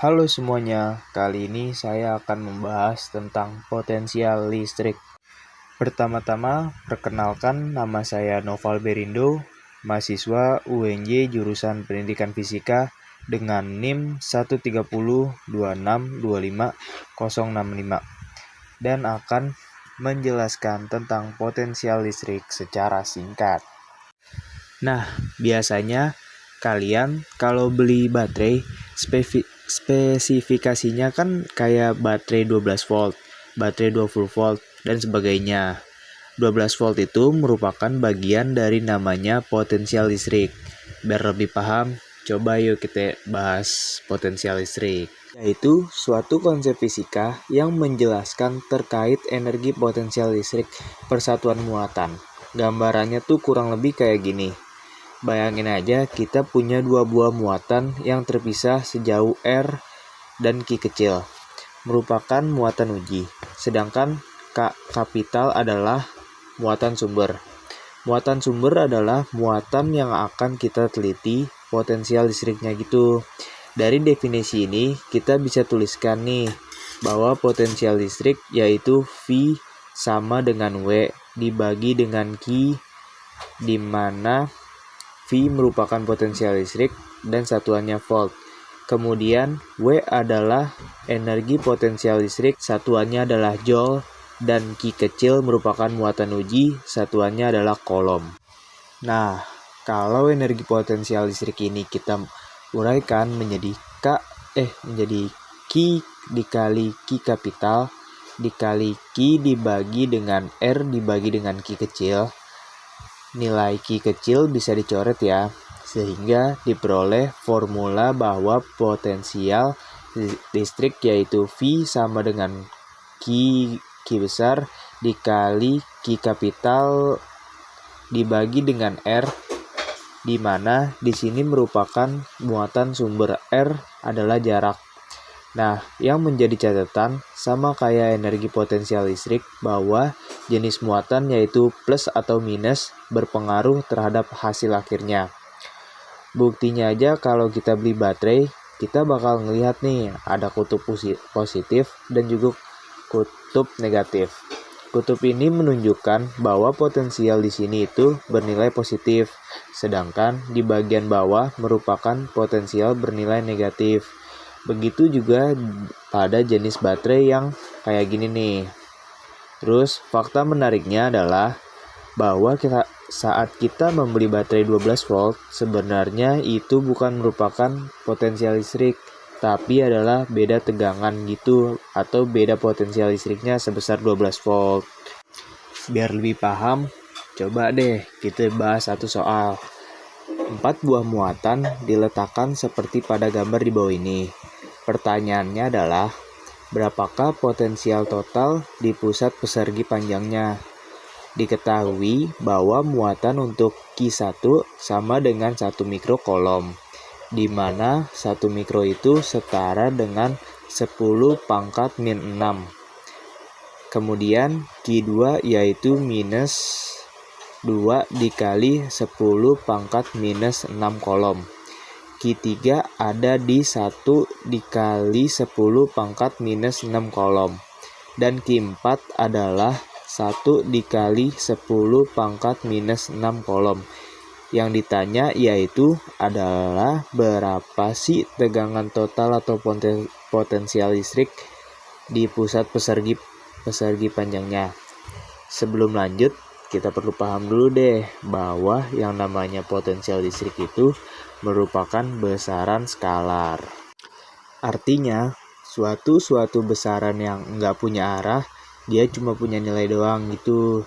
Halo semuanya, kali ini saya akan membahas tentang potensial listrik. Pertama-tama, perkenalkan nama saya Noval Berindo, mahasiswa UNJ jurusan Pendidikan Fisika dengan NIM 130262565 dan akan menjelaskan tentang potensial listrik secara singkat. Nah, biasanya kalian kalau beli baterai spesifikasinya kan kayak baterai 12 volt, baterai 20 volt, dan sebagainya. 12 volt itu merupakan bagian dari namanya potensial listrik. Biar lebih paham, coba yuk kita bahas potensial listrik. Yaitu suatu konsep fisika yang menjelaskan terkait energi potensial listrik persatuan muatan. Gambarannya tuh kurang lebih kayak gini. Bayangin aja kita punya dua buah muatan yang terpisah sejauh R dan Q kecil, merupakan muatan uji. Sedangkan K kapital adalah muatan sumber. Muatan sumber adalah muatan yang akan kita teliti potensial listriknya gitu. Dari definisi ini kita bisa tuliskan nih bahwa potensial listrik yaitu V sama dengan W dibagi dengan Q, di mana V merupakan potensial listrik dan satuannya volt. Kemudian W adalah energi potensial listrik, satuannya adalah joule, dan Q kecil merupakan muatan uji, satuannya adalah coulomb. Nah, kalau energi potensial listrik ini kita uraikan menjadi menjadi Q dikali Q kapital dikali Q dibagi dengan R dibagi dengan Q kecil. Nilai Q kecil bisa dicoret ya, sehingga diperoleh formula bahwa potensial listrik yaitu V sama dengan Q besar dikali Q kapital dibagi dengan R, di mana di sini merupakan muatan sumber R adalah jarak. Nah, yang menjadi catatan sama kayak energi potensial listrik bahwa jenis muatan yaitu plus atau minus berpengaruh terhadap hasil akhirnya. Buktinya aja kalau kita beli baterai, kita bakal ngelihat nih ada kutub positif dan juga kutub negatif. Kutub ini menunjukkan bahwa potensial di sini itu bernilai positif, sedangkan di bagian bawah merupakan potensial bernilai negatif. Begitu juga pada jenis baterai yang kayak gini nih. Terus fakta menariknya adalah bahwa saat kita membeli baterai 12 volt, sebenarnya itu bukan merupakan potensial listrik, tapi adalah beda tegangan gitu, atau beda potensial listriknya sebesar 12 volt. Biar lebih paham, coba deh kita bahas satu soal. 4 buah muatan diletakkan seperti pada gambar di bawah ini. Pertanyaannya adalah, berapakah potensial total di pusat pesargi panjangnya? Diketahui bahwa muatan untuk Q1 sama dengan 1 mikrocoulomb, di mana 1 mikro itu setara dengan 10 pangkat min 6. Kemudian Q2 yaitu minus 2 dikali 10 pangkat minus 6 coulomb. Q3 ada di 1 dikali 10 pangkat minus 6 coulomb. Dan Q4 adalah 1 dikali 10 pangkat minus 6 coulomb. Yang ditanya yaitu adalah berapa sih tegangan total atau potensial listrik di pusat pesargi panjangnya. Sebelum lanjut, kita perlu paham dulu deh bahwa yang namanya potensial listrik itu merupakan besaran skalar. Artinya, suatu besaran yang nggak punya arah, dia cuma punya nilai doang gitu.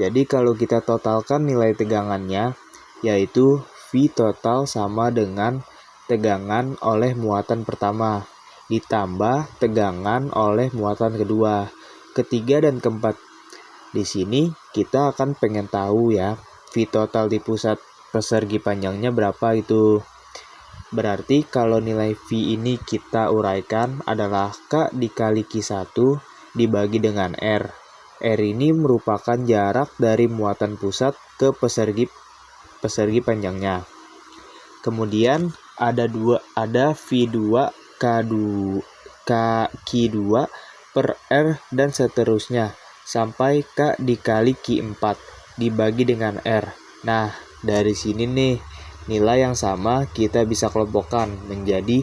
Jadi kalau kita totalkan nilai tegangannya, yaitu V total sama dengan tegangan oleh muatan pertama, ditambah tegangan oleh muatan kedua, ketiga, dan keempat. Di sini kita akan pengen tahu ya, V total di pusat pesargi panjangnya berapa itu. Berarti kalau nilai V ini kita uraikan adalah K dikali Q1 dibagi dengan R. R ini merupakan jarak dari muatan pusat ke pesargi panjangnya. Kemudian ada V2 Q2 per R dan seterusnya sampai K dikali Q4 dibagi dengan R. Nah, dari sini nih, nilai yang sama kita bisa kelompokkan menjadi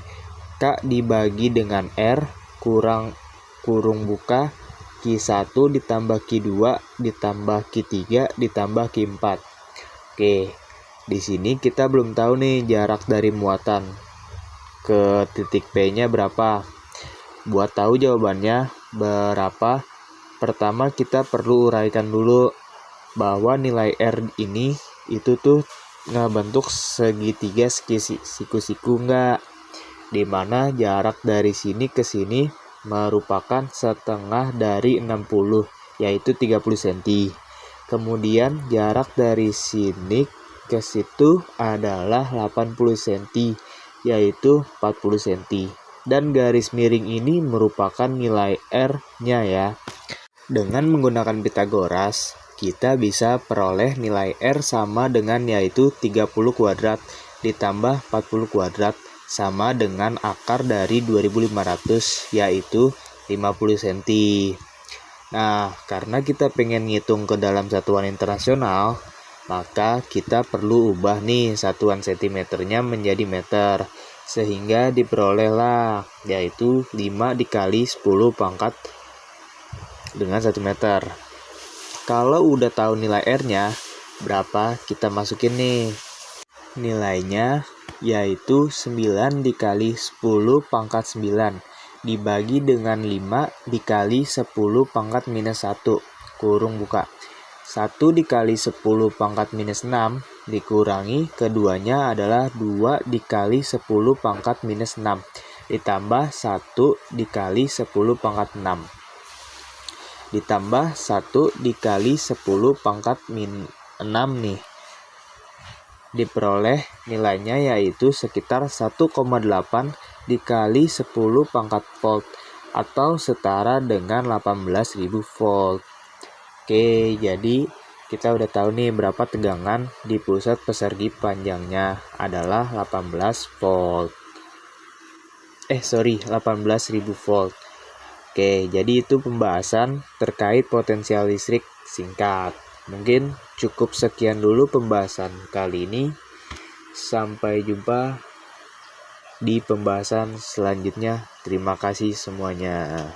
K dibagi dengan R kurung buka Q1 ditambah Q2 ditambah Q3 ditambah Q4. Oke, di sini kita belum tahu nih jarak dari muatan ke titik P-nya berapa. Buat tahu jawabannya berapa, pertama kita perlu uraikan dulu bahwa nilai R ini itu tuh ngebentuk segitiga siku-siku enggak, dimana jarak dari sini ke sini merupakan setengah dari 60, yaitu 30 cm. Kemudian jarak dari sini ke situ adalah 80 cm, yaitu 40 cm. Dan garis miring ini merupakan nilai R-nya ya. Dengan menggunakan Pitagoras, kita bisa peroleh nilai R sama dengan yaitu 30 kuadrat ditambah 40 kuadrat sama dengan akar dari 2500 yaitu 50 cm. Nah, karena kita pengen ngitung ke dalam satuan internasional, maka kita perlu ubah nih satuan cm-nya menjadi meter. Sehingga diperolehlah yaitu 5 dikali 10 pangkat dengan 1 meter. Kalau udah tahu nilai R-nya berapa, kita masukin nih. Nilainya yaitu 9 dikali 10 pangkat 9 dibagi dengan 5 dikali 10 pangkat minus 1 kurung buka. 1 dikali 10 pangkat minus 6 dikurangi keduanya adalah 2 dikali 10 pangkat minus 6 ditambah 1 dikali 10 pangkat 6 ditambah 1 dikali 10 pangkat min 6 nih. Diperoleh nilainya yaitu sekitar 1,8 dikali 10 pangkat volt atau setara dengan 18.000 volt. Oke, jadi kita udah tahu nih berapa tegangan di pusat persegi panjangnya adalah 18 volt. 18.000 volt. Oke, jadi itu pembahasan terkait potensial listrik singkat. Mungkin cukup sekian dulu pembahasan kali ini. Sampai jumpa di pembahasan selanjutnya. Terima kasih semuanya.